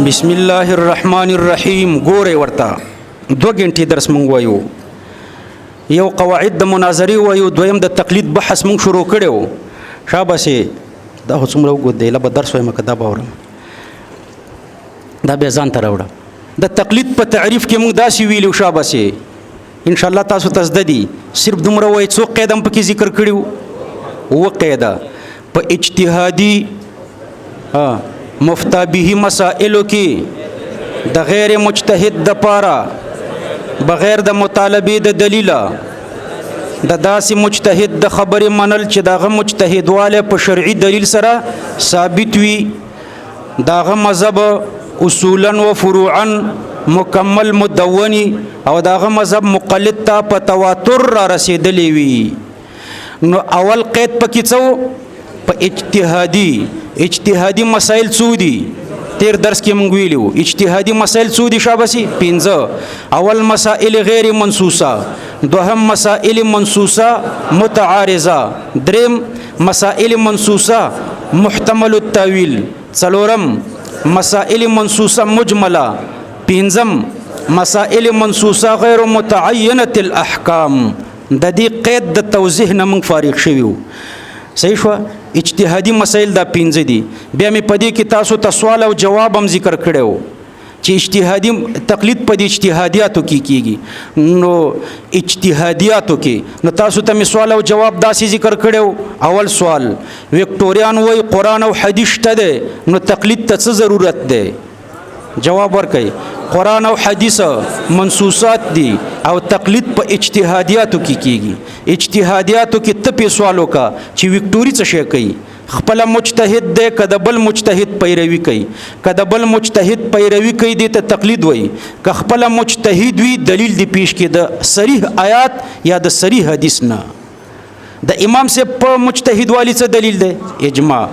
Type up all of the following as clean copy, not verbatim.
بسم الله الرحمن الرحیم. ګوره ورته 2 غنټې درس مونږ وایو، یو قواعد د مناظرې وایو، دویم د تقلید بحث مونږ شروع کړو. شاباسې دا خو څومره وګورئ دی لا به درس وایم که دا به اورم، دا بیا ځان ته راوړه. د تقلید په تعریف کې مونږ داسې ویلو شاباسې ان شاء الله تاسو ته زده دي. صرف دومره وایي څو قاعده هم پکې ذکر کړي وو، 9 قاعده په اجتهادي مفتابه مسائلو کې د غیر مجتهد د پاره بغیر د مطالبه د دلیله د داسې مجتهد د خبرې منل چې داغه مجتهد واله په شرعي دلیل سره ثابت وي، داغه مذهب اصولا و فروعا مکمل مدونی او داغه مذهب مقلد ته په تواتر را رسیدلی وي. نو اول قید پکې څو په اجتهادي مسائل څو دي؟ تیر درس کې مونږ ویلو اجتهادي مسائل څو دي شاباسي 15. اول مسائل غیر منصوصه، دوهم مسائل منصوصه متعارضه، دریم مسائل منصوصه محتمل التاویل، څلورم مسائل منصوصه مجمله، پنځم مسائل منصوصه غیر متعینه الاحکام. د دې قید د توضیح نه مونږ فارغ شویو. صحیح شو؟ اجتهادي مسائل دا 15 دي. بیا مې په دې کې تاسو ته سوال او جواب هم ذکر کړو چې اجتهادي تقلید په دې اجتهادیاتو کې کیږي. نو اجتهادیاتو کې نو تاسو ته مې سوال او جواب داسې ذکر کړو. اول سوال وکټوریان وای قرآن او حدیث ته ده، نو تقلید ته څه ضرورت ده؟ جواب ورکړئ قرآن او حدیث منصوصات دي او تقلید په اجتهادیاتو کې کیږي. اجتهادیاتو کې ته په سوالو کا چې وکټوري څه شي کوي؟ خپل مجتهد دی کده بل مجتهد پیروي کوي، کده بل مجتهد پیروي کوي دې ته تقلید وایي. که خپل مجتهد وي دلیل دی پیش کې د صریح آیات یا د صریح حدیث نه. د امام سے په مجتهد والی څه دلیل دی؟ اجماع.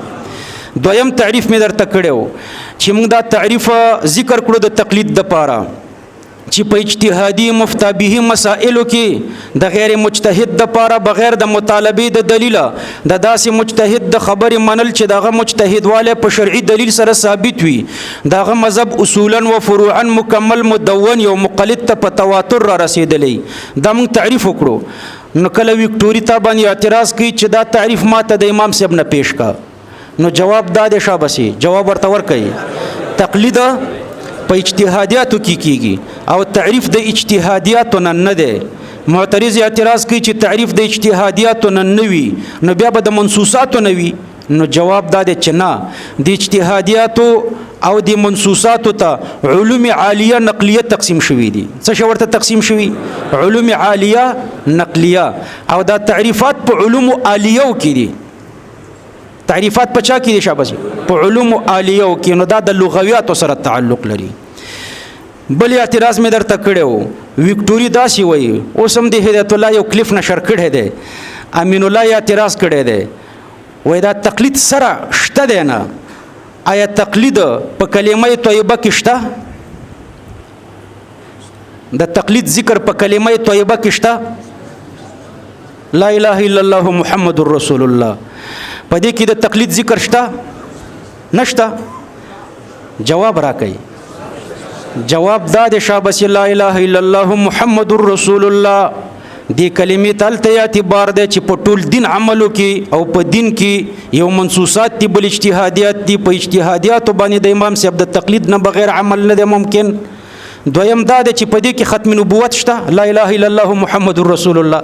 دویم تعریف مې درته کړو چې موږ دا تعریف ذکر کړو د تقلید د پاره چې په اجتهادي مفتابه مسائلو کې د غیر مجتهد د پاره بغیر د مطالبه د دلیله د داسې مجتهد د خبرې منل چې دغه مجتهد واله په شرعي دلیل سره ثابت وي، دغه مذهب اصولا و فروعا مکمل مدون یو مقلد ته په تواتر را رسیدلی. دا موږ تعریف وکړو. نو کله وکټوري ته باندې اعتراض کوي چې دا تعریف ماته د امام صاحب نه پیش کا، نو جواب دا دی شاباسي جواب ورته ورکړي تقلید په اجتهادیاتو کې کیږي او تعریف د اجتهادیاتو نه ده. معترض اعتراض کوي چې تعریف د اجتهادیاتو نه وي نو بیا به د منصوصاتو نه وي. نو جواب دا دی چې نه، د اجتهادیاتو او د منصوصاتو ته علوم عالیه نقلیه تقسیم شوي دي. څه شی ورته تقسیم شوي؟ علوم عالیه نقلیه. او دا تعریفات په علوم عالیه کې دي. تعریفات په چا کې دي شاباسي؟ په علوم عالیه کې. نو دا د لغویاتو سره تعلق لري. بل اعتراض مې درته کړو وکټوري داسې وایي، اوس هم د هدایت الله یو کلیف نشر کړی دی، امین الله اعتراض کړی دی، وایي دا تقلید سره شته دی نه. آیا تقلید په کلمه طیبه کې شته؟ د تقلید ذکر په کلمه طیبه کې شته؟ لا اله الا الله محمد رسول الله په دې کې د تقلید ذکر شته نشته؟ جواب راکړئ. جواب دا د شاباسي لا اله الا الله محمد رسول الله دې کلمې ته هلته اعتبار دی چې په ټول دین عملو کې او په دین کې یو منصوصات دي بل اجتهادیات دي. په اجتهادیاتو باندې د امام صاحب د تقلید نه بغیر عمل نه دی ممکن. دویم دا دی چې په دې کې ختم نبوت شته، لا اله الا الله محمد رسول الله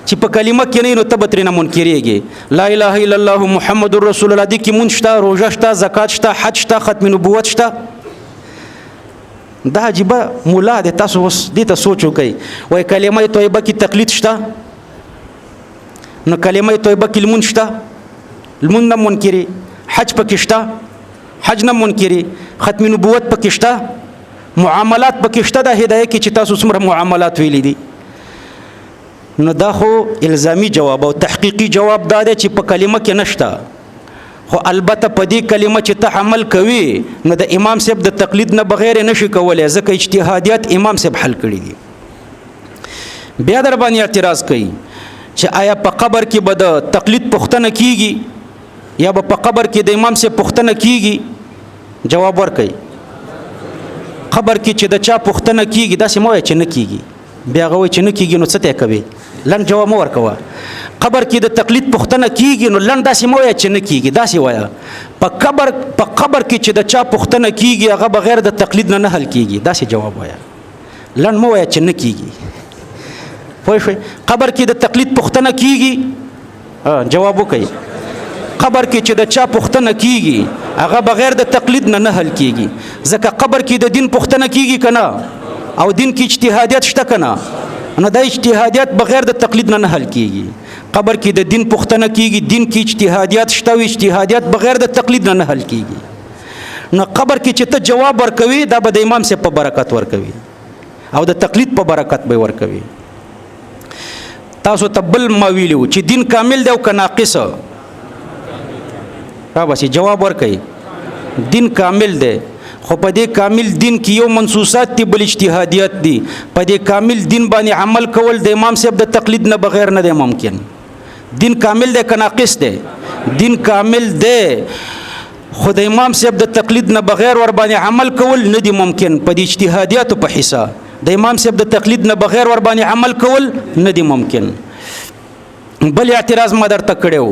چې په کلمه کې نه نو تبتر نه منکرېږي. لا اله الا الله محمد رسول الله دې کې مونږ شته، روزه شته، زکات شته، حج شته، ختم نبوت شته. دا عجیبه مولا دې تاسو اوس دې ته سوچ وکړئ. وای کلمه طیبه کې تقلید شته، نو کلمه طیبه کې لمونځ شته، لمونځ نه منکرې، حج پکې شته، حج نه منکرې، ختم نبوت پکې شته، معاملات پکې شته. د هدايه کې چې تاسو څومره معاملات ویلي دي. نو دا خو الزامی جواب او تحقیقی جواب دا دی چې په کلمه کې نشته، خو البته په دې کلمه چې ته عمل کوي نو د امام صاحب د تقلید نه بغیر نشي کولای، ځکه اجتهادیات امام صاحب حل کړي دي. بیا در باندې اعتراض کوي چې آیا په قبر کې به د تقلید پوښتنه کیږي یا به په قبر کې د امام صاحب پوښتنه کیږي؟ جواب ورکړئ قبر کې چې د چا پوښتنه کیږي داسې مو چې نه کیږي بیا غوي چې نه کیږي نو څه ته کوي لن جواب مو ورکوه قبر کې د تقلید پوښتنه کیږي نو لن داسې مو چې نه کیږي داسې وایا په قبر کې چې د چا پوښتنه کیږي هغه بغیر د تقلید نه حل کیږي داسې جواب وایا لن مو چې نه کیږي پوه شئ قبر کې د تقلید پوښتنه کیږي جواب وکړئ قبر کې چې د چا پوښتنه کیږي هغه بغیر د تقلید نه حل کیږي ځکه قبر کې د دین پوښتنه کیږي کنه او دین کې اجتهادیت شته کنه نو د اجتهادیت بغیر د تقلید نه حل کیږي قبر کې د دین پوښتنه کیږي دین کې اجتهادیت شته او اجتهادیت بغیر د تقلید نه حل کیږي نو قبر کې چې ته جواب ورکوي دا به د امام سے په برکت ورکوي او د تقلید په برکت به ورکوي تاسو تبل ما ویلو چې دین کامل دی او که ناقص را بس جواب ورکړي دین کامل دی خو په دې کامل دین کې یو منصوصات دي بل اجتهادیت دي په دې کامل دین باندې عمل کول د امام صاحب د تقلید نه بغیر نه دی ممکن دین کامل دی که ناقص دی دین کامل دی خو د امام صاحب د تقلید نه بغیر ور باندې عمل کول نه دی ممکن په دې اجتهادیاتو په حصہ د امام صاحب د تقلید نه بغیر ور باندې عمل کول نه دی ممکن بل اعتراض ما درته کړو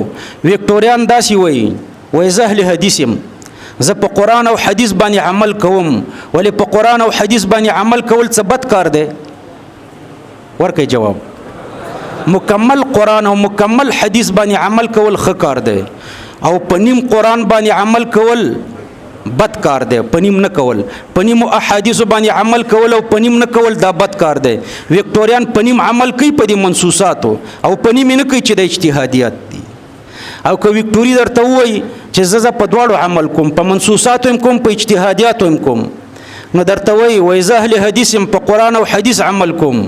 وکټوریان داسې وایي زه اهل حدیث یم زه په قرآن او حدیث باندې عمل کوم ولې په قرآن او حدیث باندې عمل کول څه بد کار دی ورکړئ جواب مکمل قرآن او مکمل حدیث باندې عمل کول ښه کار دی او په نیم قرآن باندې عمل کول بد کار دی په نیم نه کول په نیم احادیث باندې عمل کول او په نیم نه کول دا بد کار دی وکټوریان په نیم عمل کوي په دې منصوصاتو او په نیم نه کوي چې د اجتهادیات دي او که وکټوري درته وایي چې زه په دواړو عمل کوم په منصوصاتو هم کوم په اجتهادیاتو هم کوم نو درته وایي زه اهل حدیث یم په قرآن او حدیث عمل کوم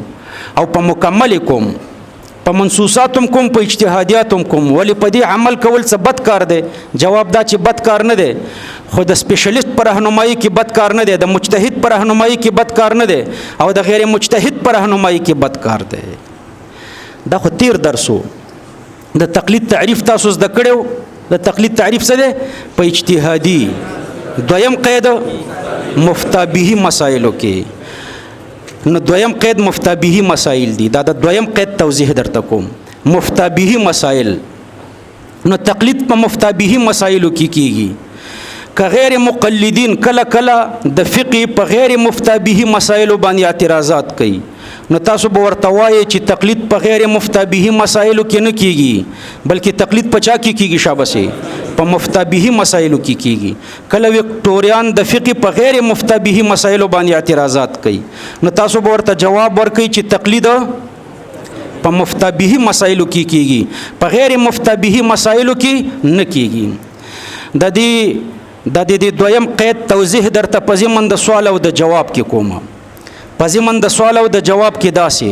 او په مکمل کوم په منصوصاتو هم کوم په اجتهادیاتو هم کوم ولې په دې عمل کول څه بد کار دی جواب دا چې بد کار نه دی خو د سپیشلیست پر راهنمایي کې بد کار نه دی د مجتهد پر راهنمایي کې بد کار نه دی او د غیر مجتهد پر راهنمایي کې بد کار دی دا خو تیر درسو د تقلید تعریف تاسو زده کړو د تقلید تعریف څه دی په اجتهادي دویم قید مفتا به مسائلو کې نو دویم قید مفتا به مسائل دي دا د دویم قید توضیح درته کوم مفتا به مسائل نو تقلید په مفتا به مسائلو کې کیږي که غیر مقلدین کله کله د فقه په غیر مفتا به مسائلو باندې اعتراضات کوي نو تاسو به ورته وایئ چې تقلید په غیر مفتا به مسائلو کې نه کیږي بلکې تقلید په چا کې کیږي شابسې په مفتا به مسائلو کې کیږي کله وکټوریان د فقه په غیر مفتا به مسائلو باندې اعتراضات کوي نو تاسو به ورته جواب ورکړئ چې تقلید په مفتا به مسائلو کې کیږي په غیر مفتا به مسائلو کې نه کیږي د دې دویم قید توضیح درته په ضمن د سوال او د جواب کې کومه په ضمن د سوال او د جواب کې داسې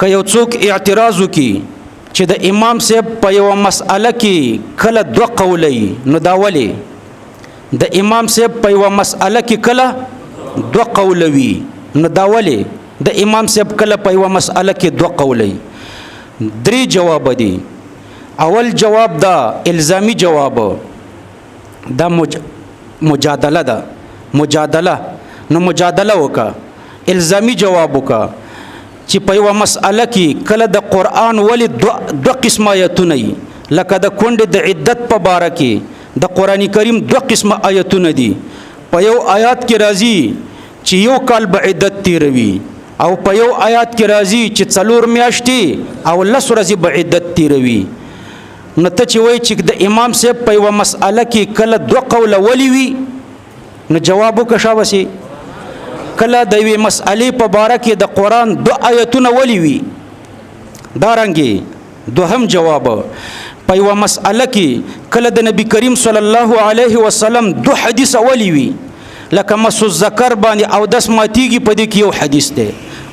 که یو څوک اعتراض وکړي چې د امام صاحب په یوه مسئله کې کله دوه قولي نو دا ولې د امام صاحب په یوه مسئله کې کله دوه قوله وي نو دا ولې د امام صاحب کله په یوه مسئله کې دوه قولي درې جواب دي اول جواب دا الزامی جواب دا مجادله ده مجادله نو مجادله وکا الزامی جواب وکا چې په یوه مسئله کې کله د قرآن ولی دو قسم آیتونه لکه د کونډې د عدت په باره کې د قرآن کریم دو قسم آیتونه دي په یو آیات کې راځي چې یو کال به عدت تیروي او په یو آیات کې راځي چې 4 میاشتې او 10 ورځې به عدت تیروي نو ته چې وایي چې د امام صاحب په یوه مسئله کې کله دوه قوله ولی وي نو جواب وکړه شابسې کله د یوې مسئلې په باره کې د قرآن 2 آیتونه ولی وي دارنګې دوهم جواب په یوه مسئله کې کله د نبی کریم صلی الله علیه وسلم 2 حدیث ولی وي لکه مس الذکر باندې او دس ماتیږي په دې کې یو حدیث دی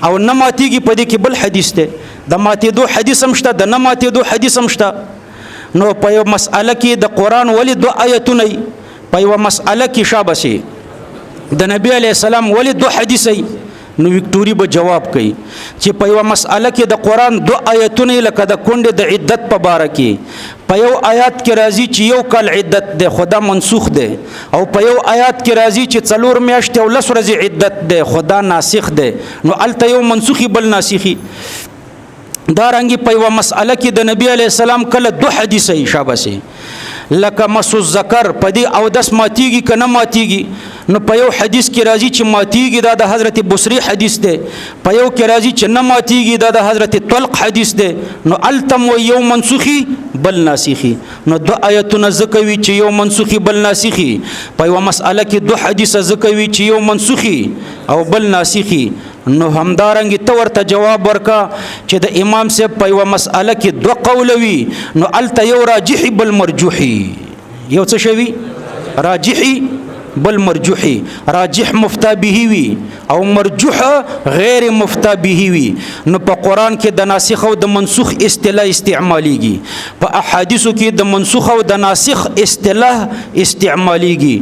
او نه ماتیږي په دې کې بل حدیث دی د ماتېدو حدیث هم شته د نه ماتېدو حدیث هم شته نو په یو مسئله کې د قرآن ولی 2 آیتونه په یوه مسئله کې شابسې د نبی علیه السلام ولی 2 حدیث نو وکټوري به جواب کوي چې په یوه مسئله کې د قرآن 2 آیتونه لکه د کونډې د عدت په باره کې په یو آیات کې راځي چې یو کال عدت ده خدا منسوخ ده او په یو آیات کې راځي چې 4 میاشتې او 10 ورځې عدت ده خدا ناسخ ده نو الته یو منسوخي بل ناسخي دارنګي په یو مسأله کې د نبی علی السلام کله 2 حدیث شابسي لکه مس الذکر په دې او 10 ماتيږي کنه ماتيږي نو په یو حدیث کې راځي چې ماتيږي دا د حضرت بصری حدیث ده په یو کې راځي چې نه ماتيږي دا د حضرت طلق حدیث ده نو التم یو منسوخي بل ناسخي نو 2 آیتونه ذکروي چې یو منسوخي بل ناسخي په یو مسأله کې 2 حدیث ذکروي چې یو منسوخي او بل ناسخي نو همدارنګ ته ورته جواب ورکا چې د امام صاحب په یو مسأله کې 2 قولوي نو الته یو راجح بل مرجوحي یو څه شوی راجحي بل مرجوحي راجح مفتا به وي او مرجوح غیر مفتا به وي نو په قران کې د ناسخ او د منسوخ اصطلاح استعماليږي په احادیثو کې د منسوخ او د ناسخ اصطلاح استعماليږي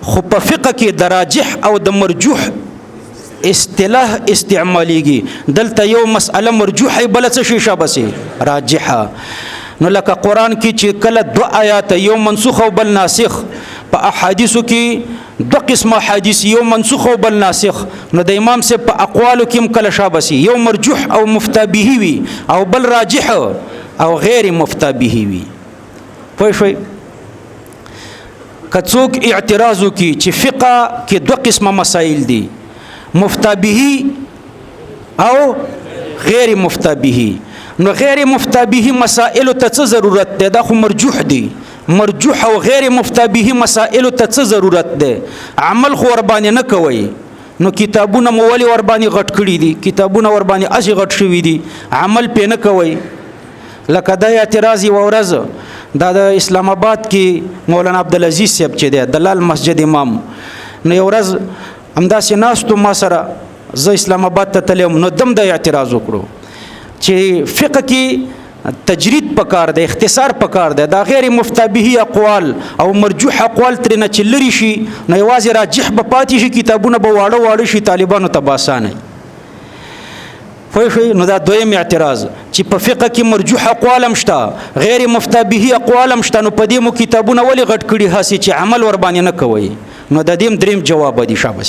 خو په فقه کې د راجح او د مرجوح اصطلاح استعماليږي دلته یو مسأله مرجوحه بل څه شي شابسي راجحه نو لکه قران کې چې کله 2 آیات یو منسوخ او بل ناسخ په احادیثو کې 2 قسمه حدیث یو منسوخ او بل ناسخ نو د امام سے په اقوالو کې کله شابسي یو مرجوح او مفتا به وي او بل راجح او غیر مفتا به وي پوه شئ کڅوک اعتراض کی چې فقه کې 2 قسمه مسائل دي مفتا به او غیر مفتا به نو غیر مفتا به مسائل ته څه ضرورت ده دا خو مرجوح دي مرجوح او غیر مفتا به مسائل ته څه ضرورت ده عمل خو ور باندې نه کوي نو کتابونه مولي ور باندې غټ کړی دي کتابونه ور باندې اسی غټ شوی دي عمل پې نه کوي لکه د اعتراض ورځ دا د اسلام آباد کې مولانا عبدالعزیز صاحب چې دی د لال مسجد امام نو ورځ همداسې ناستو ما سره زه اسلام آباد ته تلم نو دم د اعتراض وکړو چې فقه کې تجرید پکار دی اختصار پکار دی دا غیر مفتا به اقوال او مرجوح اقوال ترنه چې لري شي نو یوازې راجح به پاتې شي کتابونه به واړه شي طالبانو ته باسانه فوی نو دا دویم اعتراض چې په فقه کې مرجوح اقوال هم شته غیر مفتا به اقوال هم شته نو په دې مو کتابونه ولې غټ کړي هسي چې عمل ور باندې نه کوي نو د دې دریم جواب دی شابه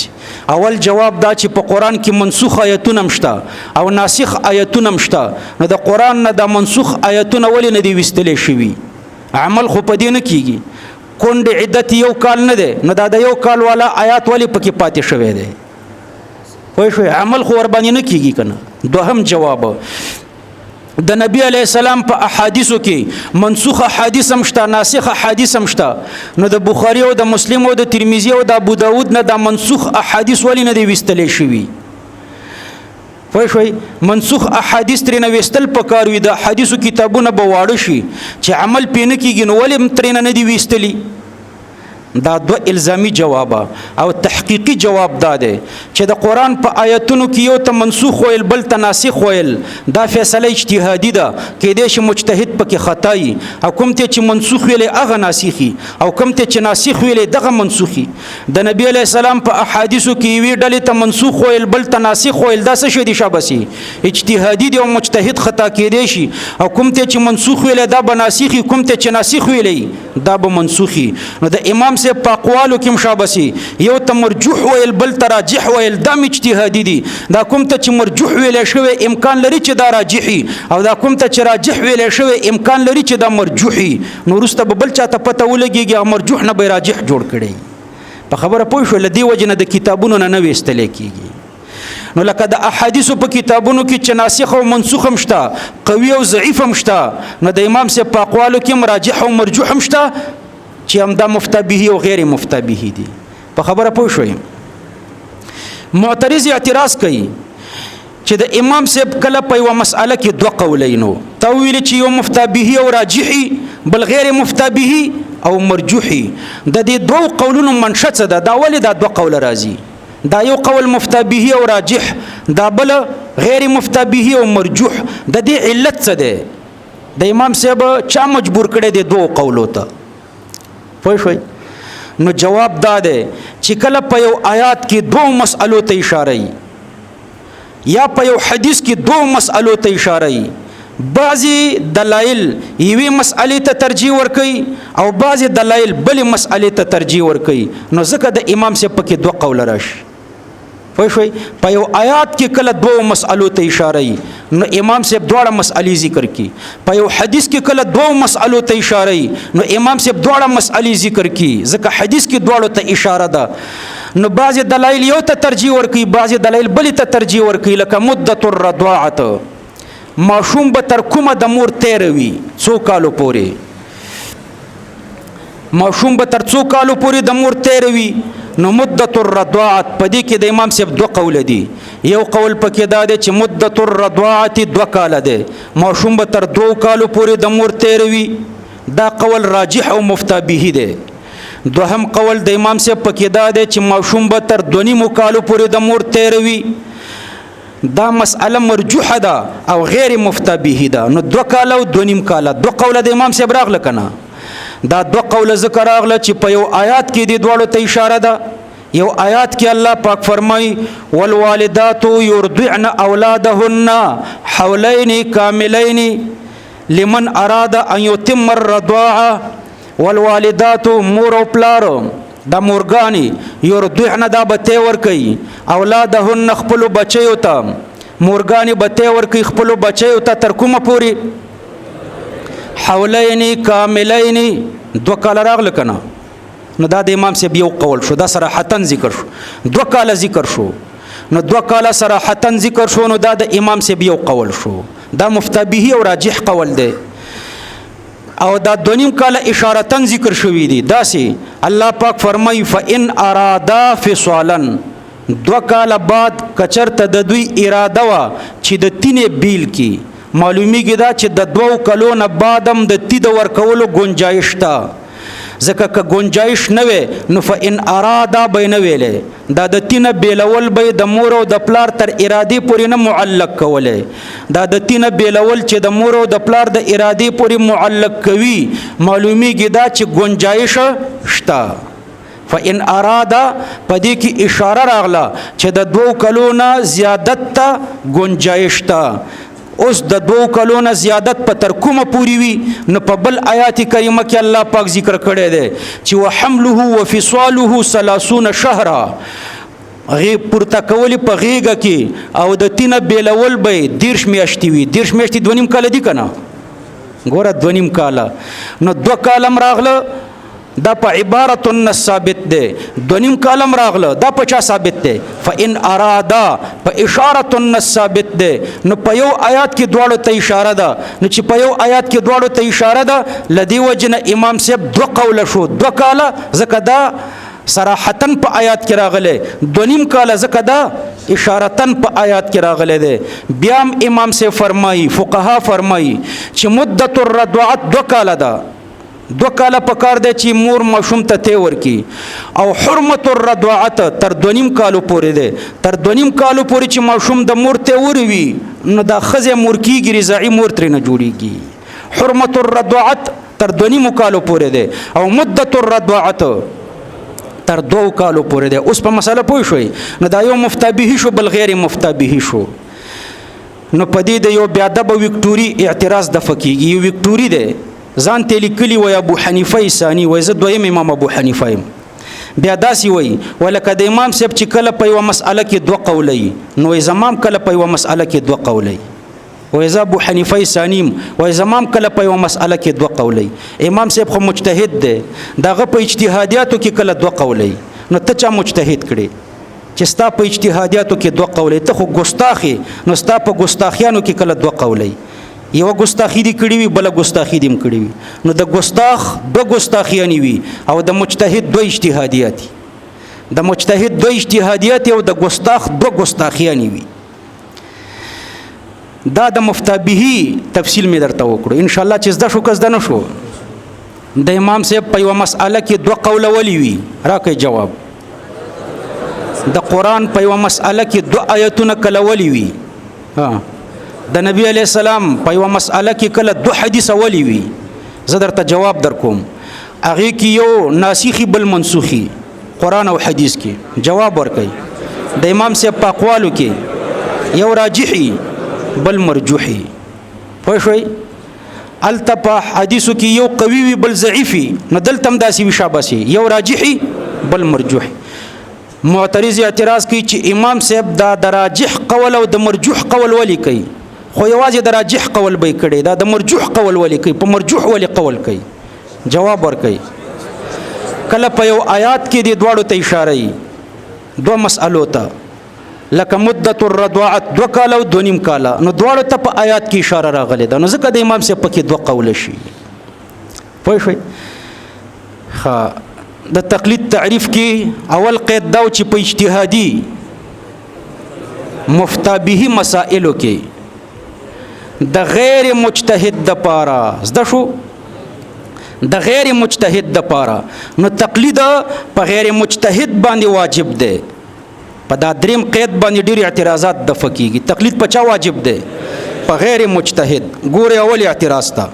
اول جواب دا چې په قران کې منسوخ آیتونه مشته او ناسخ آیتونه مشته نو د قران نه د منسوخ آیتونه ولې نه دی وستلې شوی عمل خو په دې نه کیږي کونډ عدت یو کال نه ده نو دا د یو کال والا آیات ولې پکې پاتې شوی دی وای شو عمل خو ور باندې نه کیږي کنه دوهم جواب د نبی علی السلام په احادیثو کې منسوخ احادیث هم شته ناسخ احادیث هم شته نو د بخاری او د مسلم او د ترمذی او د ابو داود نه د منسوخ احادیث ولې نه دی وستلې شوی وای شو منسوخ احادیث ترنه وستل پکار وي د حدیثو کتابونه به واړه شي چې عمل پینې کیږي نو ولې ترنه نه دی وستلی دا 2 الزامی جواب او تحقیقی جواب داده چې د قران په آیتونو کې یو ته منسوخ ویل بل ته ناسخ ویل دا فیصله اجتهادي ده کې دې چې مجتهد پکې خطای او کوم ته چې منسوخ ویل هغه ناسخي او کوم ته چې ناسخ ویل دغه منسوخي د نبی علی السلام په احادیثو کې وی ډلې ته منسوخ ویل بل ته ناسخ ویل دا څه شي دي شابسي اجتهادي دی او مجتهد خطا کې دی شي او کوم ته چې منسوخ ویل دا بناسخي کوم ته چې ناسخ ویل دا به منسوخي نو د امام سے په اقوالو کې مشابسي یو ته مرجوح ویل بل ته راجح ویل دا اجتهادي دي دا کوم ته چې مرجوح ویل شوی امکان لري چې دا راجحي او دا کوم ته چې راجح ویل شوی امکان لري چې دا مرجوحي نو ورسته بل چاته پته ولګيږي مرجوح نه به راجح جوړ کړي په خبره پوه شو لدی وجنه د کتابونو نه وستل کیږي نو لکه د احادیثو په کتابونو کې چې ناسخ او منسوخ هم شته قوي او ضعیف هم شته نو د امام سے په اقوالو کې مراجح او مرجوح هم شته چې هم دا مفتا به او غیر مفتا به دي په خبره پوه شئ معترض اعتراض کوي چې د امام صاحب کله په یو مسأله کې 2 قولینو تویل چې یو مفتا به او راجحي بل غیر مفتا به او مرجوحي د دې 2 قولونو منشأ څه ده دا ولې دا 2 قول راځي دا یو قول مفتا به او راجح دا بل غیر مفتا به او مرجوح د دې علت څه ده د امام صاحب چا مجبور کړي دي 2 قولو ته پوه شئ نو جواب دا ده چې کله په یو آیات کې 2 مسئلو ته اشاره یا په یو حدیث کې 2 مسئلو ته اشاره بعضی دلایل یوې مسئلې ته ترجیح ورکوي او بعضی دلایل بلې مسئلې ته ترجیح ورکوي نو ځکه د امام صاحب پکې دوه قوله راشي پوه شوئ په یو آیات کې کله دوه مسئلو ته اشاره وي نو امام صاحب دواړه مسئلې ذکر کړي په یو حدیث کې کله دوه مسئلو ته اشاره وي نو امام صاحب دواړه مسئلې ذکر کړي ځکه حدیث کې دواړو ته اشاره ده نو بعضې دلایل یو ته ترجیح ورکوي بعضې دلایل بلې ته ترجیح ورکوي لکه مدت الرضاعت ماشوم به تر کومه د مور تیره وي څو کالو پورې ماشوم به تر څو کالو پورې د مور تیره وي نو مدت الرضاعت په دې کې د امام صاحب دوه قوله دي یو قول پکې دا دی چې مدت الرضاعت 2 کاله دی ماشوم به تر 2 کالو پورې د مور تیره وي دا قول راجح او مفتا به دی دوهم قول د امام صاحب پکې دا دی چې ماشوم به تر 2.5 کالو پورې د مور تیره وي دا مسئله مرجوحه ده او غیر مفتا به ده نو 2 کاله او 2.5 کاله دوه قوله د امام صاحب راغله کنه دا دوه قوله ذکر راغله چې په یو آیات کې د دواړو ته اشاره ده یو آیات کې الله پاک فرمایي والوالدات يرضعن اولادهن حولين كاملين لمن اراد ان يتم الرضاعه والوالدات مور او پلار دا مورګانی يرضعن دا بته ور کوي اولادهن خپل بچیو ته مورګانی بته ور کوي خپل بچیو ته تر کومه پوری حولین کاملین 2 کاله راغله کنه نو دا د امام صاحب یو قول شو دا صراحتا ذکر شو 2 کاله ذکر شو نو 2 کاله صراحتا ذکر شو نو دا د امام صاحب یو قول شو دا مفتا به او راجح قول دی او دا 2.5 کاله اشارتا ذکر شوی دی داسې الله پاک فرمای فإن ارادا فصالا 2 کاله بعد کچرته د دوی اراده وا چې د تینې بیل کی معلومیږي دا چې د 2 کلو نه بعدم د تید ورکولو گنجائش تا ځکه که گنجائش نه وي نو فإن ارادا به نه ویلې دا د تینه بیلول به د مور او د پلار تر ارادې پورې نه معلق کوله دا د تینه بیلول چې د مور او د پلار د ارادې پورې معلق کوي معلومیږي دا چې گنجائش شتا فإن ارادا پدې کې اشاره راغله چې د 2 کلو نه زیادت ته گنجائش تا اوس د 2 کلو نه زیادت په تر کومه پوری وي نو په بل آیات کریمه کې الله پاک ذکر کړی دی چې وحمله وفصاله 30 شهرا غي پورته کولی په غیګه کې او د تینه بیلول به 10 میاشتې وي 10 میاشتې 2.5 کاله دي کنه ګوره 2.5 کاله نو 2 کالم راغله دا په عبارت ثابت دی 2.5 کالم راغله دا په چا ثابت دی فإن ارادا په اشاره ثابت دی نو په یو آیات کې دواړو ته اشاره ده نو چې په یو آیات کې دواړو ته اشاره ده لدی وجنه امام صاحب 2 قوله شو 2 کاله ځکه دا صراحتا په آیات کې راغله 2.5 کاله ځکه دا اشارتن په آیات کې راغله ده بیا امام صاحب فرمایي فقها فرمایي چې مدت الرضاعت 2 کاله ده 2 کاله پکار دی چې مور ماشوم ته تی ورکی او حرمت الرضاعت تر 2.5 کالو پورې دی تر 2.5 کالو پورې چې ماشوم د مور ته وروي نو دا خزه مور کیږي رضاعي مور ترې نه جوړیږي حرمت الرضاعت تر 2.5 کالو پورې دی او مدت الرضاعت تر 2 کالو پورې دی اوس په مسله پوه شوي نو دا یو مفتا به شو بل غیر مفتا به شو نو پدې د یو بیا د وکټوري اعتراض د فقېږي یو وکټوري دی ځان ته لیکلی وای ابو حنیفه ثانی وای زه دویم امام ابو حنیفه یم بیا داسې وای ولکه د امام صاحب چې کله په یو مسأله کې 2 قولې نو زمام کله په یو مسأله کې 2 قولې وای زه ابو حنیفه ثانی وای زمام کله په یو مسأله کې 2 قولې امام صاحب خو مجتهد دی دغه په اجتهادیاتو کې کله 2 قولې نو ته چا مجتهد کړي چې ستا په اجتهادیاتو کې 2 قولې ته خو ګستاخي نو ستا په ګستاخیانو کې کله 2 قولې یو ګستاخی دی کړی وي بل ګستاخی دیم کړی وي نو د ګستاخ 2 ګستاخیانی وي او د مجتهد 2 اجتهادیات د مجتهد 2 اجتهادیات او د ګستاخ 2 ګستاخیانی وي دا د مفتا به تفصیل می درته وکړو ان شاء الله چې زده شو کس ده نه شو د امام صاحب په یو مسأله کې 2 قوله ولي وي راکې جواب د قران په یو مسأله کې 2 آیتونه کله ولي وي ها د نبی علی السلام په یو مسأله کې کله 2 حدیث ولي وي زه درته جواب درکوم هغه کې یو ناسخی بل منسوخی قران او حدیث کې جواب ورکړي د امام صاحب په اقوالو کې یو راجحي بل مرجوحي پوه شوي هلته په حدیثو کې یو قوي وي بل ضعیفي نو دلته هم داسې وي شابسي یو راجحي بل مرجوح. معترض اعتراض کوي چې امام صاحب دا د راجح قول او د مرجوح قول ولي کوي خو یوازې د راجح قول به کړي دا د مرجوح قول ولي کوي په مرجوح ولي قول کوي. جواب ورکوي کله په یو آیات کې د دواړو ته اشاره ای دو مسألو ته لکه مدت الرضاعت 2 کاله او 2.5 کاله نو دواړو ته په آیات کې اشاره راغلې ده نو ځکه د امام صاحب پکې 2 قول شي. پوه شئ د تقلید تعریف کې اول قید دا چې په اجتهادي مفتا به مسائلو کې د غیر مجتهد د پاره زده شو د غیر مجتهد د پاره نو تقلید په غیر مجتهد باندې واجب دی. په دا دریم قید باندې ډیر اعتراضات د فقېږي تقلید په چا واجب دی په غیر مجتهد. ګوره اول اعتراض تا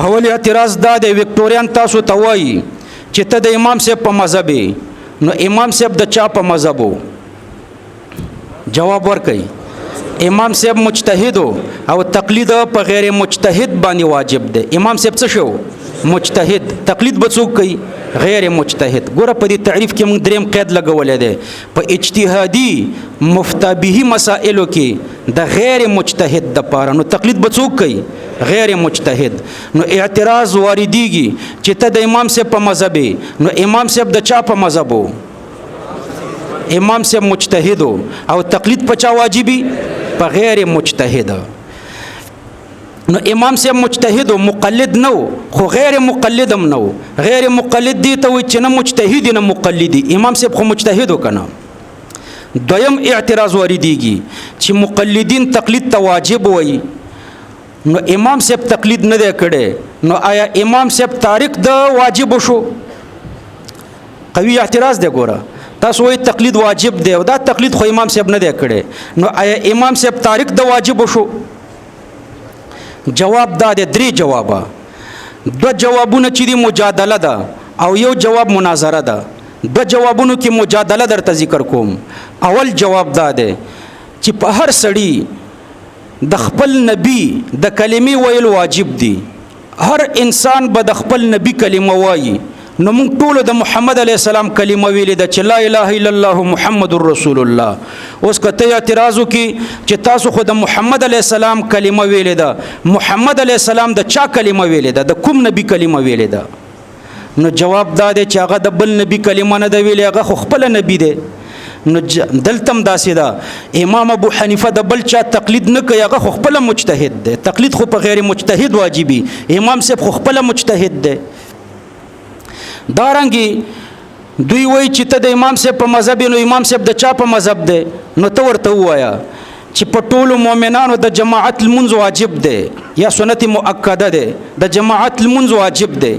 اول اعتراض دا دی وکټوریان تاسو ته وایي چې ته د امام صاحب په مذهب نو امام صاحب د چا په مذهب جواب ورکړي امام صاحب مجتهد او تقلید په غیر مجتهد باندې واجب دی. امام صاحب څه شو مجتهد تقلید به څوک کوي غیر مجتهد. ګوره په دې تعریف کې موږ دریم قید لګولې ده په اجتهادي مفتا به مسائلو کې د غیر مجتهد د پاره نو تقلید به څوک کوي غیر مجتهد. نو اعتراض واردېږي چې ته د امام صاحب په مذهب نو امام صاحب د چا په مذهب امام صاحب مجتهد او تقلید په چا واجبي په غیر مجتهد. نو امام صاحب مجتهد او مقلد نو خو غیر مقلد هم نو غیر مقلد دی ته وي چې نه مجتهد نه مقلدي امام صاحب خو مجتهد وکنه. دویم اعتراض واردېږي چې مقلدین تقلید ته واجب وي نو امام صاحب تقلید نه دی کړي نو آیا امام صاحب تارک د واجب شو؟ قوي اعتراض دی. ګوره تاسو وایي تقلید واجب دی او دا تقلید خو امام صاحب نه دی کړي نو آیا امام صاحب تارک د واجب شو؟ جواب دا دی درې جوابه 2 جوابونه چې دی مجادله ده او یو جواب مناظره ده. 2 جوابونو کې مجادله درته ذکر کوم. اول جواب دا دی چې په هر سړی د خپل نبی د کلمې ویل واجب دي. هر انسان به د خپل نبی کلمه وایي نو موږ ټول د محمد علیه السلام کلمه ویلې ده چې لا اله الا الله محمد رسول الله. اوس کته اعتراض وکي چې تاسو خو د محمد علیه السلام کلمه ویلې ده محمد علیه السلام د چا کلمه ویلې ده د کوم نبی کلمه ویلې ده؟ نو جواب دا دی چې هغه د بل نبی کلمه نه ده ویلې هغه خو خپل نبی دی. نو دلتم داسې ده امام ابو حنیفه د بل چا تقلید نه کوي هغه خو خپل مجتهد دی. تقلید خو په غیر مجتهد واجبي امام صاحب خو خپل مجتهد دی. دارنګي دوی وایي چې ته د امام صاحب په مذهب نو امام صاحب د چا په مذهب دی نو ته ورته وایا چې په ټولو مؤمنانو د جماعت المنځ واجب دی یا سنت مؤکده دی د جماعت المنځ واجب دی.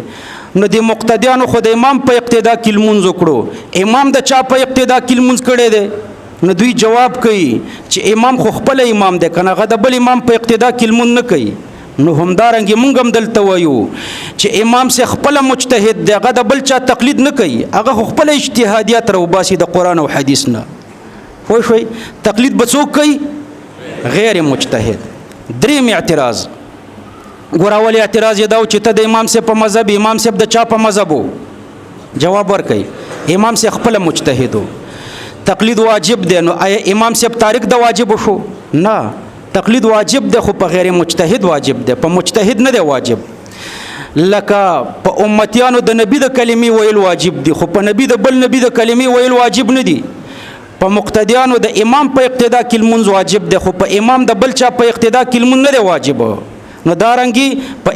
نو د مقتدیانو خو د امام په اقتدا کې المنځ وکړو امام د چا په اقتدا کې المنځ کړی دی؟ نو دوی جواب کوي چې امام خو خپل امام دی کنه هغه د بل امام په اقتدا کې المنځ نه کوي. نو همدارنګه مونږ هم دلته وایو چې امام سے خپل مجتهد دی هغه د بل چا تقلید نه کوي هغه خپل اجتهادیات راوباسي د قران او حدیث نه. خو شوي تقلید به څوک کوي غیر مجتهد. دریم اعتراض ګور اول اعتراض یې دا چې ته د امام سے په مذهب امام سے د چا په مذهب جواب ورکړي امام سے خپل مجتهد تقلید واجب دی نو آیا امام سے تارک د واجب شو؟ نه تقلید واجب دی خو په غیر مجتهد واجب دی په مجتهد نه دی واجب. لکه په امتیانو د نبی د کلمې ویل واجب دی خو په نبی د بل نبی د کلمې ویل واجب نه دی. په مقتدیانو د امام په اقتدا کې المنځ واجب دی خو په امام د بل چا په اقتدا کې المنځ نه دی واجب. نو دارنګي په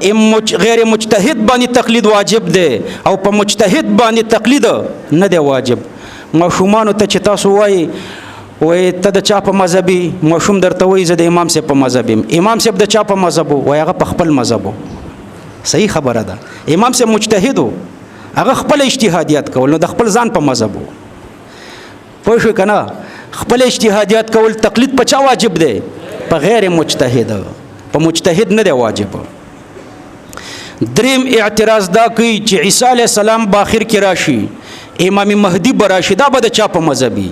غیر مجتهد باندې تقلید واجب دی او په مجتهد باندې تقلید نه دی واجب. ماشومان ته چې تاسو وایي وای ته د چا په مذهبي ماشوم درته وایي زه د امام صاحب په مذهب امام صاحب د چا په مذهب وای هغه په خپل مذهب. صحیح خبره ده امام صاحب مجتهد هغه خپل اجتهادیات کول نو د خپل ځان په مذهب. پوه شو کنه خپل اجتهادیات کول تقلید په چا واجب دی په غیر مجتهد په مجتهد نه دی واجب. دریم اعتراض دا کوي چې عیسی علیه السلام په اخر کې راشي امام مهدی براشي دا به د چا په مذهبي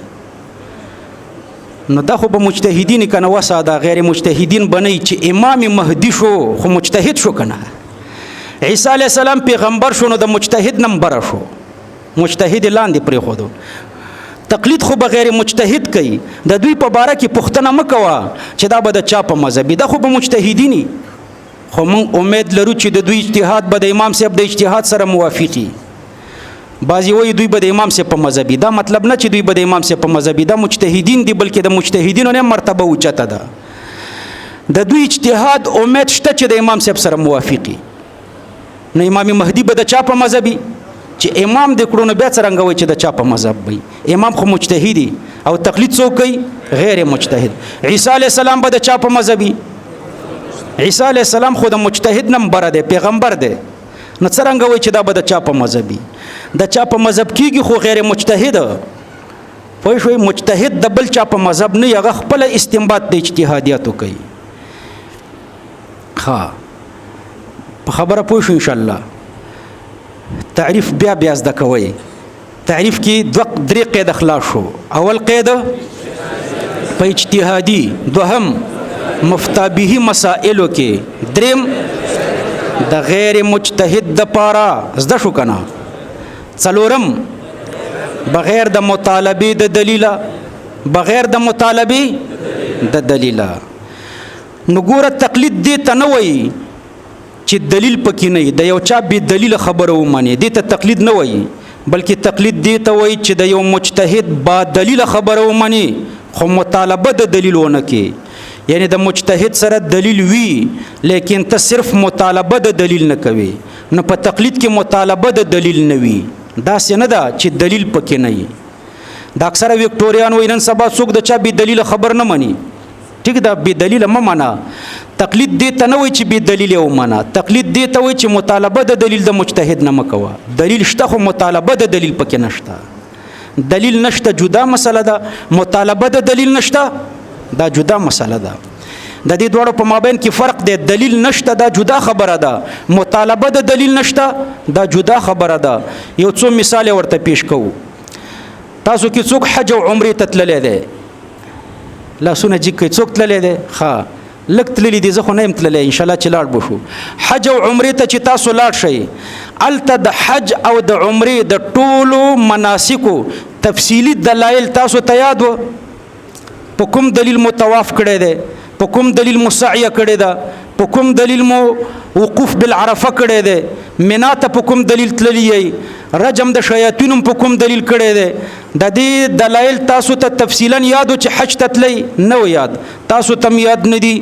نو دا خو به مجتهدین کنه وسه دا غیر مجتهدین بنئ چې امام مهدی شو خو مجتهد شو کنه. عیسی علیه السلام پیغمبر شو نو د مجتهد نمبر شو، مجتهد لاندې پرېښودو. تقلید خو به غیر مجتهد کوي. د دوی په باره کې پوښتنه مه کوه چې دا به د چا په مذهبي، دا خو به مجتهدینی. خو موږ امید لرو چې د دوی اجتهاد به د امام صاحب د اجتهاد سره موافقي. بعضی وایي دوی به د امام صاحب په مذهبي، دا مطلب نه چې دوی به د امام صاحب په مذهبي، دا مجتهدین دي، بلکې د مجتهدینو نه مرتبه اوچته ده. د دوی اجتهاد امید شته چې د امام صاحب سره موافقي. نو امام مهدی به د چا په مذهبي چې امام د کړو نو بیا څرنګه وایي چې د چا په مذهب وي؟ امام خو مجتهدي او تقلید څوک کوي؟ غیر مجتهد. عیسی علیه السلام به د چا په مذهبي؟ عیسی علیه السلام خو د مجتهد نمبر دی، پیغمبر دی. نو څرنګه وایي چې دا به د چا په مذهبي؟ د چا په مذهب کېږي خو غیر مجتهد. پوه شوئ؟ مجتهد د بل چا په مذهب نه، هغه خپله استنباط د اجتهادیاتو کوي. ښه په خبره پوه شو انشاءالله. تعریف بیا زده کوئ. تعریف کې درې قیده خلاص شو. اول قیده په اجتهادي، دوهم مفتابهی مسائلو کې، دریم د غیر مجتهد د پاره زده شو کنه، څلورم بغیر د مطالبه د دلیله، بغیر د مطالبه د دلیله. نو ګوره تقلید دې ته نه وایي چې دلیل پکې نه وي، د یو چا بې دلیل خبره ومني، دې ته تقلید نه وایي، بلکې تقلید دې ته وایي چې د یو مجتهد با دلیل خبره ومني خو مطالبه د دلیل ونه کې. یعنی د مجتهد سره دلیل وي لیکن ته صرف مطالبه د دلیل نه کوي. نو په تقلید کې مطالبه د دلیل نه وي، داسې نه ده چې دلیل پکې نه وي. دا اکثره وکټوریان وایي نن سبا څوک د چا بې دلیل خبر نه مني. ټیک ده، بې دلیل مه منه. تقلید دې ته نه وایي چې بې دلیل یې ومنه، تقلید دې ته وایي چې مطالبه د دلیل د مجتهد نه مه کوه. دلیل شته خو مطالبه د دلیل پکې نشته. دلیل نشته جدا مسله ده، مطالبه د دلیل نشته دا جدا مسله ده. د دې دواړو په مابین کې فرق دی. دلیل نشته دا جدا خبره ده، مطالبه د دلیل نشته دا جدا خبره ده. یو څو مثال ورته پیش کوو. تاسو کې څوک حج او عمرې ته تللی دی؟ لاسونه جګ کوي. څوک تللی دی؟ ښه لږ تللی دي، زه خو نه یم تللی، انشاءالله چې لاړ به شو. حج او عمرې ته چې تاسو لاړ شئ، هلته د حج او د عمرې د ټولو مناسکو تفصیلي دلایل تاسو ته یاد و؟ په کوم دلیل مو طواف کړی دی، په کوم دلیل مو سعیه کړې ده، په کوم دلیل مو وقوف بالعرفه کړی دی، منا ته په کوم دلیل تللی یې، رجم د شیاطینو په کوم دلیل کړی دی. د دې دلایل تاسو ته تفصیلا یاد و چې حج ته تللی نه و یاد، تاسو ته یاد نه دي.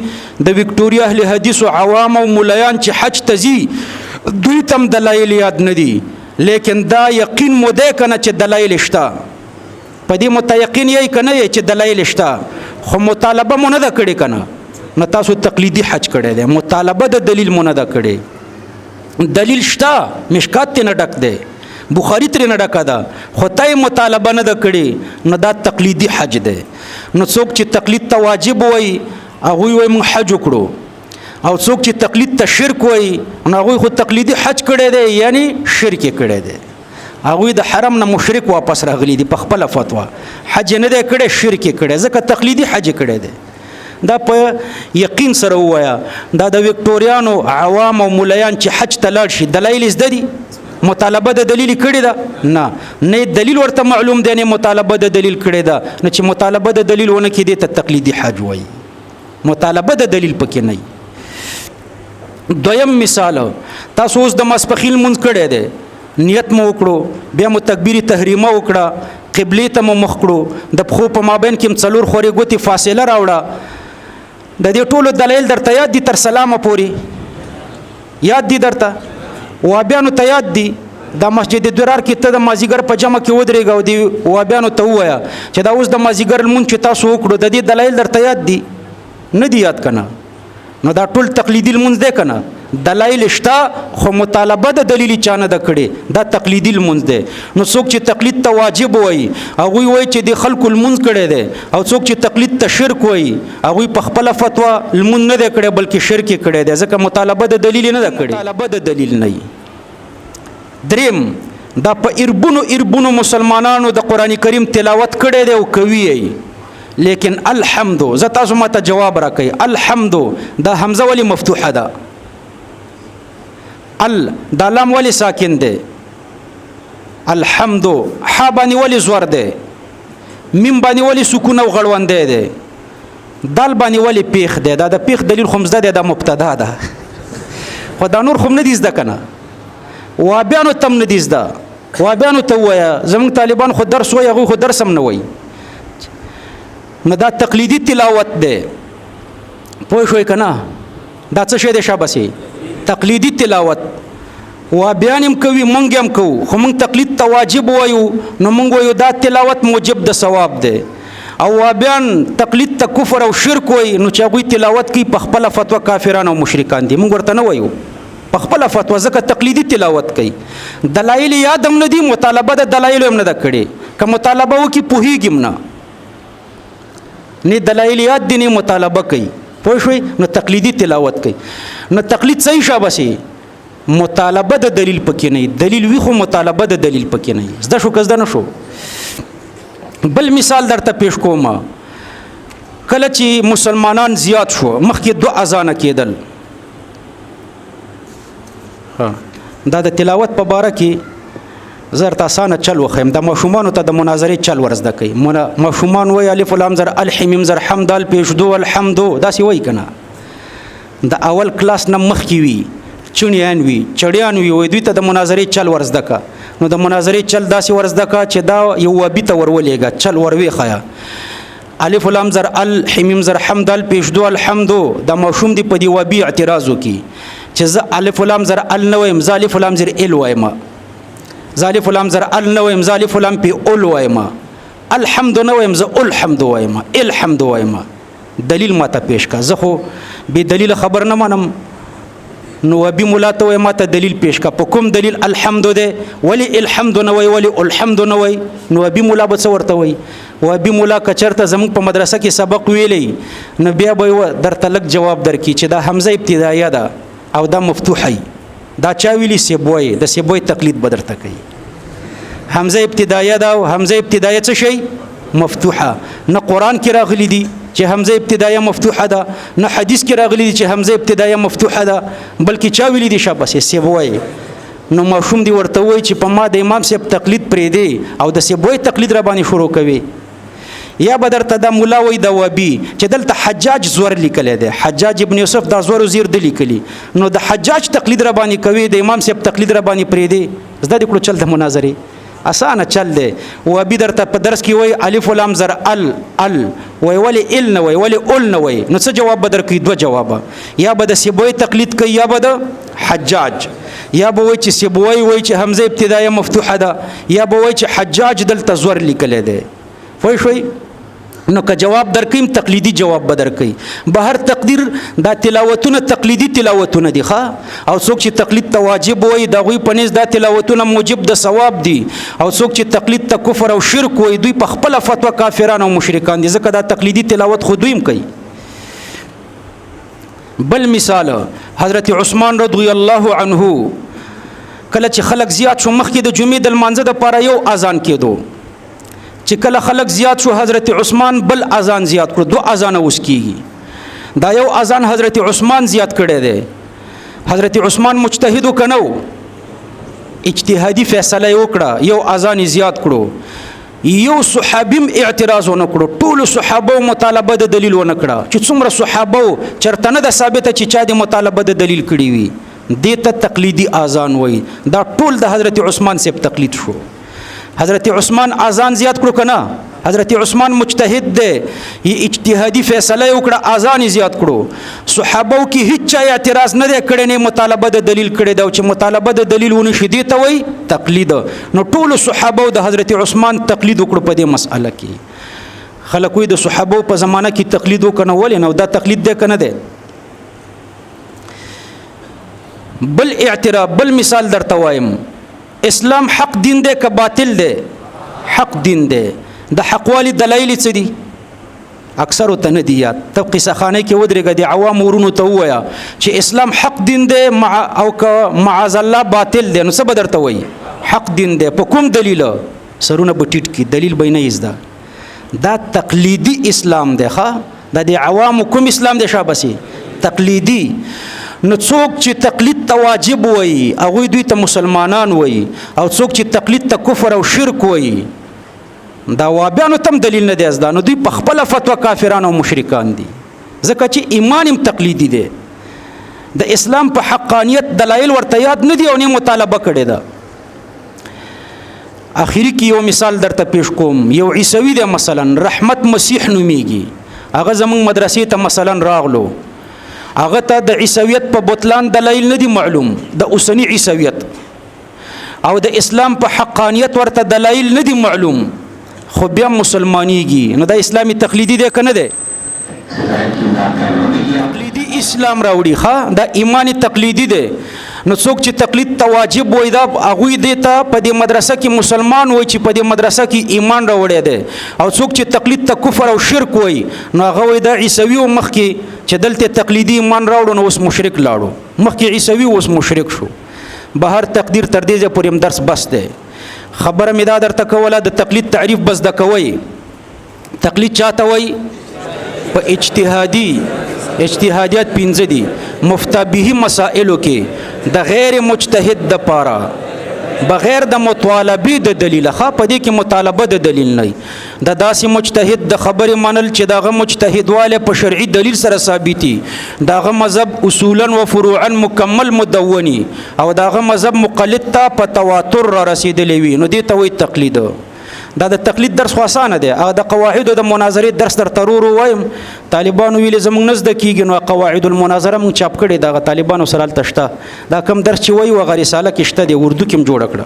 د وکټوریا اهل حدیث او عوام او مولایان چې حج ته ځي دوی ته دلایل یاد نه دي، لیکن دا یقین مو دی که نه چې دلایل شته؟ په دې متیقین یې که نه یې چې دلایل شته؟ خو مطالبه مو نه ده کړې که نه؟ نو تاسو تقلیدي حج کړی دی، مطالبه د دلیل مو نه ده کړې. دلیل شته، مشکات ترې نه ډک دی، بخاري ترې نه ډکه ده، خو ته یې مطالبه نه ده کړې، نو دا تقلیدي حج دی. نو څوک چې تقلید ته واجب وایي هغوی وایي موږ حج وکړو، او څوک چې تقلید ته شرک وایي نو هغوی خو تقلیدي حج کړی دی یعنی شرک یې کړی دی. هغوی د حرم نه مشرک واپس راغلی دي په خپله فتوا، حج نه دی کړی شرک یې کړی، ځکه تقلیدي حج کړی دی. دا په یقین سره ووایه. دا د وکټوریانو عوام او مولیان چې حج ته لاړ شي دلایل زده دي؟ مطالبه د دلیل کړې ده؟ نه دلیل ورته معلوم دی، نه مطالبه د دلیل کړې ده. نه چې مطالبه د دلیل ونه کړي ته تقلیدي حج وایي، مطالبه د دلیل پکې نه وي. دویم مثال، تاسو اوس د ماسپښین لمونځ کړی دی، نیت مو وکړو، بیا مو تکبیر تحریمه وکړه، قبلې ته مو مخ کړو، د پښو په مابین کې څلور خورې ګوتې فاصله راوړه. د دې ټولو دلایل درته یاد دي تر سلامه پورې؟ یاد دي درته؟ وابیانو ته یاد دي؟ دا مسجد درار کې ته د مازیګر په جمع کې ودرېږه او د وابیانو ته ووایه چې دا اوس د مازیګر لمونځ چې تاسو وکړو د دې دلایل درته یاد دي؟ نه دي یاد که نه؟ نو دا ټول تقلیدي لمونځ دی که نه؟ دلایل شته خو مطالبه د دلیل چا نه ده کړې، دا تقلیدي لمونځ دی. نو څوک چې تقلید ته واجب وایي هغوی وایي چې د خلکو لمونځ کړی دی، او څوک چې تقلید ته شرک وایي هغوی په خپله فتوا لمونځ نه دی کړی بلکې شرک یې کړی دی، ځکه مطالبه د دلیل نه ده کړې، مطالبه د دلیل نه وي. دریم، دا په اربونو مسلمانانو د قرآن کریم تلاوت کړی دی او کوي یې، لیکن الحمد ز تاسو ماته جواب راکئ الحمد دا حمزه ولی مفتوحه ده دا لام ولی ساکن ده الحمد ح باندې ولی زور ده میم باندې ولی سکون او غړوندې ده دال باندې ولی پیخ ده دا د پیخ دلیل خمزه ده د مبتدا ده خو دا نور خم نه دي زده کنه وابیانو تم نه دي زده وابیانو ته وایه زمونږ طالبان خو درس وایي هغوی خو درس هم نه وایي نو دا تقلیدي تلاوت دی پوه شوئ که نه دا څه شی دی شابسې تقلیدي تلاوت وابیان هم کوي موږ هم کوو خو موږ تقلید ته واجب وایو نو موږ وایو دا تلاوت موجب د ثواب دی او وابیان تقلید ته کفر او شرک وایي نو چې هغوی تلاوت کوي په خپله فتوا کافران او مشرکان دي موږ ورته نه وایو په خپله فتوا ځکه تقلیدي تلاوت کوي دلایل یاد هم نه دي مطالبه د دلایلو هم نه ده کړې که مطالبه وکړي پوهېږي هم نه نه دلایل یاد دي نه مطالبه کوي پوه شوئ نو تقلیدي تلاوت کوي نو تقلید صحیح شابسې مطالبه د دلیل پکې نه دلیل وي خو مطالبه د دلیل پکې نه زده شو که زده نه شو بل مثال درته پیش کوم کله چې مسلمانان زیات شو مخکې 2 اذانه کېدل دا د تلاوت په باره کې زر تاسانه چل وخیم د ماشومانو ته د مناظرې چل ورزده کوي ماشومان وایي الف لام زر الحمیم زر حمدال پیشدو الحمدو داسې وایي که نه د اول کلاس نه مخکې وي چونیان وي چړیان وي وایي دوی ته د مناظرې چل ورزده که نو د مناظرې چل داسې ورزده که چې دا یو وابي ته ورولېږه چل ورویښیه الف لام زر الحمیم زر حمدال پیشدو الحمدو دا ماشوم دی په دې وابي اعتراض وکړي چې زه الف لام زر ال نه وایم زه الف لام زر ال وایم زه الف لام زر ال نه وایم زه الف لام پې اول وایم الحمد نه وایم زه الحمد وایم الحمد وایم دلیل ماته پیش کا زه خو بې دلیل خبر نه منم نو وبي مولا ته وایم ماته دلیل پیش کا په کوم دلیل الحمد ده ولی الحمد نه وای ولی الحمد نه وای نو وبي مولا به څه ورته وای وبي مولا کچرته زموږ په مدرسه کې سبق ویلی نو بیا به درته لږ جواب درکړي چې دا حمزه ابتدایه ده او دا مفتوحی دا چا ویلی سیبوی د سیبوی تقلید بدرته کوي حمزه ابتدایه دا او حمزه ابتدایه څه شي مفتوحه نه قران کې راغلی دي چې حمزه ابتدایه مفتوحه ده نه حدیث کې راغلی دي چې حمزه ابتدایه مفتوحه ده بلکې چا ویلی دي شابه سیبوی نو ماشوم دی ورته وای چې په ما د امام صاحب تقلید پرې دی او د سیبوی تقلید را باندې شروع کوي یا بدرته د مولا وای د وبي چې دلته حجاج زور لیکلی دی حجاج ابن یوسف دا زور زیر د لیکلی نو د حجاج تقلید را باندې کوي د امام صاحب تقلید را باندې پرې دی زده د کړو چل د مناظرې اسانه چل دی وبي درته په درس کې وای الف لام زر ال وای ولی ال نه وای ولی اول نه وای نو څه جواب بدر کوي 2 جواب یا به د سیبوی تقلید کوي یا به د حجاج یا به وای چې سیبوی وای چې حمزه ابتدایه مفتوحه ده یا به وای چې حجاج دلته زور لیکلی دی پوه شوئ نو که جواب درکیم تقلیدی جواب بدر کوي بهر تقدیر دا تلاوتونه تقلیدی تلاوتونه دي ښا او څوک چې تقلید ته واجب وای دا غوی پنيز دا تلاوتونه موجب د ثواب دي او څوک چې تقلید ته کفر او شرک وای دوی په خپل فتوا کافرانو او مشرکان دي ځکه دا تقلیدی تلاوت خو دویم کوي بل مثال حضرت عثمان رضی الله عنه کله چې خلک زیات شو مخکې د جمعې د لمانځه لپاره یو اذان کېدو چې کله خلک زیات شو حضرت عثمان بل اذان زیات کړو 2 اذان اوس کیږي دا یو اذان حضرت عثمان زیات کړی دی حضرت عثمان مجتهد کنو اجتهادي فیصله وکړه یو اذان زیات کړو یو صحابیم اعتراض ونه کړو ټول صحابه مطالبه د دلیل ونه کړه چې څومره صحابه چرته نه د ثابته چې چا د مطالبه د دلیل کړی وي دته تقلیدی اذان وای دا ټول د حضرت عثمان سیب تقلید شو حضرت عثمان اذان زیات کړو کنه حضرت عثمان مجتهد دی اجتهادي فیصله وکړه اذان زیات کړو صحابه کې هیڅ چا اعتراض نه کړي نه مطالبه د دلیل کړي دا چې مطالبه د دلیل ونه شدي ته وای تقلید نو ټول صحابه د حضرت عثمان تقلید وکړو په دې مسأله کې خلک وي د صحابه په زمانه کې تقلید وکنه ولې نو دا تقلید دی کنه دی بل اعتراف بل مثال درته وایم اسلام حق دین دی که باطل دی حق دین دی د حقوالی دلایل څه دي اکثر ته نه دي یاد ته قصه خانه کې ودرېږه د عوام ورونو ته ووایه چې اسلام حق دین دی او که معاذ الله باطل دی نو څه به درته وایي حق دین دی په کوم دلیل سرونه به ټیټ کړي دلیل به یې نه زده دا تقلیدی اسلام دی ښه دا د عوامو کوم اسلام دی شابسي تقلیدي. نو څوک چې تقلید ته واجب وایي هغوی دوی ته مسلمانان وایي او څوک چې تقلید ته کفر او شرک وایي دا وابیانو تم دلیل نه دی ازدا نو دوی په خپله فتوا کافران او مشرکان دي ځکه چې ایمان هم تقلیدي دی. د اسلام په حقانیت دلایل ورته یاد نه دي او نه مطالبه کړې ده. اخیری کې یو مثال درته پیش کوم. یو عیسوي دی مثلا رحمت مسیح نومیږي هغه زمونږ مدرسې ته مثلا راغلو هغه ته د عیسویت په بطلان دلایل نه دي معلوم د اوسنی عیسویت او د اسلام په حقانیت ورته دلایل نه دي معلوم خو بیا مسلمانیږي نو د اسلامي تقلیدي دی که نه دی؟ تقلیدي اسلام راوړي ښه دا ایمانی تقلیدي دی. نو څوک چې تقلید ته واجب وای دا هغوی دی ته په دې مدرسه کې مسلمان وای چې په دې مدرسه کې ایمان راوړی دی او څوک چې تقلید ته کفر او شرک وای نو هغه وای دا عیسوي و مخکې چې دلته تقلیدي ایمان راوړو نو اوس مشرک لاړو مخکې عیسوي اوس مشرک شو. بهر تقدیر تر دې ځایه پورې درس بس دی. خبره مې دا درته کوله د تقلید تعریف بس د کوئ. تقلید چاته وای؟ په اجتهادیات 15 دي مفتى به مسائلو کې د غیر مجتهد د پاره بغیر د مطالبه د دلیل ښه په دې کې مطالبه د دلیل نه د داسې مجتهد د خبرې منل چې دغه مجتهد واله په شرعي دلیل سره ثابتي دغه مذهب اصولا و فروعا مکمل مدوني او دغه مذهب مقلد ته په تواتر را رسیدلی وي نو دې ته وایي تقلید. دا د تقلید درس خو اسانه دی هغه د قواعد د مناظرې درس در ترور وایم طالبانو ویلې زموږ نزد کېږي نو قواعد المناظره مونږ چاپ کړي دغه طالبانو سره تشته دا کم درس چې وایي وغه رساله کې شته دی اردو کې هم جوړه کړه